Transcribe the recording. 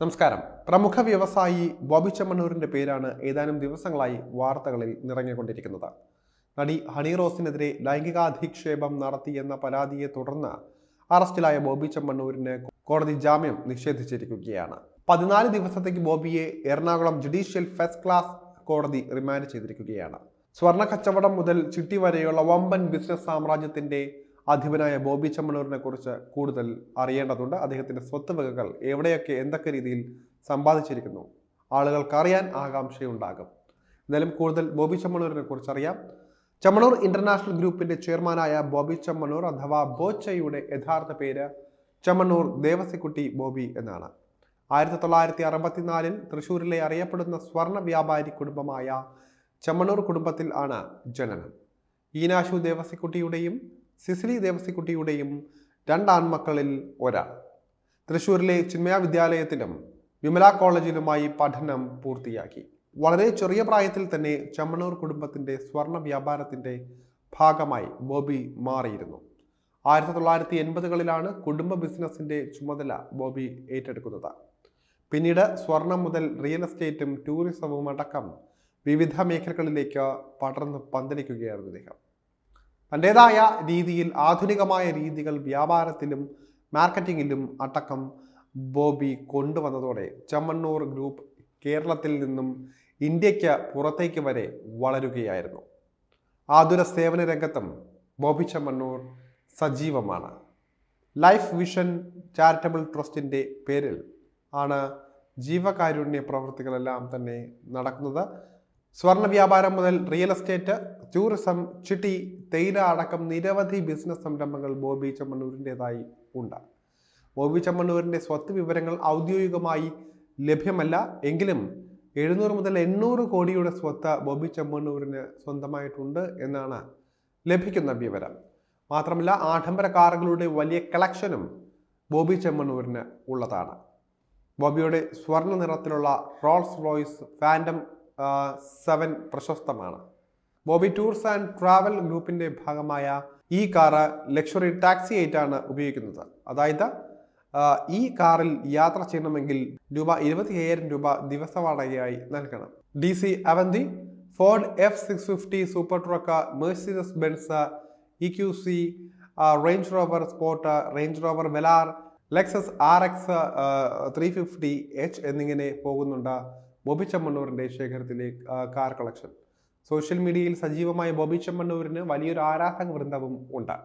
നമസ്കാരം. പ്രമുഖ വ്യവസായി ബോബി ചെമ്മണ്ണൂരിന്റെ പേരാണ് ഏതാനും ദിവസങ്ങളായി വാർത്തകളിൽ നിറഞ്ഞുകൊണ്ടിരിക്കുന്നത്. നടി ഹണി റോസിനെതിരെ ലൈംഗികാധിക്ഷേപം നടത്തിയെന്ന പരാതിയെ തുടർന്ന് അറസ്റ്റിലായ ബോബി ചെമ്മണ്ണൂരിന് കോടതി ജാമ്യം നിഷേധിച്ചിരിക്കുകയാണ്. 14 ദിവസത്തേക്ക് ബോബിയെ എറണാകുളം ജുഡീഷ്യൽ ഫസ്റ്റ് ക്ലാസ് കോടതി റിമാൻഡ് ചെയ്തിരിക്കുകയാണ്. സ്വർണ്ണ കച്ചവടം മുതൽ ചിട്ടി വരെയുള്ള വമ്പൻ ബിസിനസ് സാമ്രാജ്യത്തിന്റെ അധിപനായ ബോബി ചെമ്മണ്ണൂരിനെ കുറിച്ച് കൂടുതൽ അറിയേണ്ടതുണ്ട്. അദ്ദേഹത്തിന്റെ സ്വത്തുവകകൾ എവിടെയൊക്കെ എന്തൊക്കെ രീതിയിൽ സമ്പാദിച്ചിരിക്കുന്നു ആളുകൾക്ക് അറിയാൻ ആകാംക്ഷയുണ്ടാകും. എന്നാലും കൂടുതൽ ബോബി ചെമ്മണ്ണൂരിനെ കുറിച്ച് അറിയാം. ചെമ്മണ്ണൂർ ഇന്റർനാഷണൽ ഗ്രൂപ്പിന്റെ ചെയർമാനായ ബോബി ചെമ്മണ്ണൂർ അഥവാ ബോച്ചയുടെ യഥാർത്ഥ പേര് ചെമ്മണ്ണൂർ ദേവസിക്കുട്ടി ബോബി എന്നാണ്. 1964 തൃശ്ശൂരിലെ അറിയപ്പെടുന്ന സ്വർണ്ണ വ്യാപാരി കുടുംബമായ ചെമ്മണ്ണൂർ കുടുംബത്തിൽ ആണ് ജനനം. ഈനാശു ദേവസിക്കുട്ടിയുടെയും സിസിലി ദേവസിക്കുട്ടിയുടെയും 2 ആൺമക്കളിൽ ഒരാൾ. തൃശ്ശൂരിലെ ചിന്മയ വിദ്യാലയത്തിലും വിമല കോളേജിലുമായി പഠനം പൂർത്തിയാക്കി. വളരെ ചെറിയ പ്രായത്തിൽ തന്നെ ചെമ്മണ്ണൂർ കുടുംബത്തിന്റെ സ്വർണ്ണ വ്യാപാരത്തിന്റെ ഭാഗമായി ബോബി മാറിയിരുന്നു. 1980കളിലാണ് കുടുംബ ബിസിനസിന്റെ ചുമതല ബോബി ഏറ്റെടുക്കുന്നത്. പിന്നീട് സ്വർണം മുതൽ റിയൽ എസ്റ്റേറ്റും ടൂറിസവും അടക്കം വിവിധ മേഖലകളിലേക്ക് പടർന്ന് പന്തലിക്കുകയായിരുന്നു അദ്ദേഹം. തൻ്റെതായ രീതിയിൽ ആധുനികമായ രീതികൾ വ്യാപാരത്തിലും മാർക്കറ്റിങ്ങിലും അടക്കം ബോബി കൊണ്ടുവന്നതോടെ ചെമ്മണ്ണൂർ ഗ്രൂപ്പ് കേരളത്തിൽ നിന്നും ഇന്ത്യക്ക് പുറത്തേക്ക് വരെ വളരുകയായിരുന്നു. ആതുര സേവന രംഗത്തും ബോബി ചെമ്മണ്ണൂർ സജീവമാണ്. ലൈഫ് വിഷൻ ചാരിറ്റബിൾ ട്രസ്റ്റിൻ്റെ പേരിൽ ആണ് ജീവകാരുണ്യ പ്രവൃത്തികളെല്ലാം തന്നെ നടക്കുന്നത്. സ്വർണ്ണ വ്യാപാരം മുതൽ റിയൽ എസ്റ്റേറ്റ്, ടൂറിസം, ചിട്ടി, തേയില അടക്കം നിരവധി ബിസിനസ് സംരംഭങ്ങൾ ബോബി ചെമ്മണ്ണൂരിൻ്റെതായി ഉണ്ട്. ബോബി ചെമ്മണ്ണൂരിൻ്റെ സ്വത്ത് വിവരങ്ങൾ ഔദ്യോഗികമായി ലഭ്യമല്ല എങ്കിലും 700 മുതൽ 800 കോടിയുടെ സ്വത്ത് ബോബി ചെമ്മണ്ണൂരിന് സ്വന്തമായിട്ടുണ്ട് എന്നാണ് ലഭിക്കുന്ന വിവരം. മാത്രമല്ല ആഡംബര കാറുകളുടെ വലിയ കളക്ഷനും ബോബി ചെമ്മണ്ണൂരിന് ഉള്ളതാണ്. ബോബിയുടെ സ്വർണ്ണ നിറത്തിലുള്ള റോൾസ് റോയ്സ് ഫാൻറ്റം 7 പ്രശസ്തമാണ്. ബോബി ടൂർസ് ആൻഡ് ട്രാവൽ ഗ്രൂപ്പിന്റെ ഭാഗമായ ഈ കാറ് ലക്ഷറി ടാക്സി ആയിട്ടാണ് ഉപയോഗിക്കുന്നത്. അതായത് ഈ കാറിൽ യാത്ര ചെയ്യണമെങ്കിൽ രൂപ ദിവസ വാടകയായി നൽകണം. DC Avanti, Ford F650 super truck, Mercedes Benz EQC, range rover sport, range rover Velar, Lexus RX 350H എന്നിങ്ങനെ പോകുന്നുണ്ട് ബോബി ചെമ്മണ്ണൂരിൻ്റെ ശേഖരത്തിലെ കാർ കളക്ഷൻ. സോഷ്യൽ മീഡിയയിൽ സജീവമായ ബോബി ചെമ്മണ്ണൂരിന് വലിയൊരു ആരാധക വൃന്ദവും ഉണ്ട്.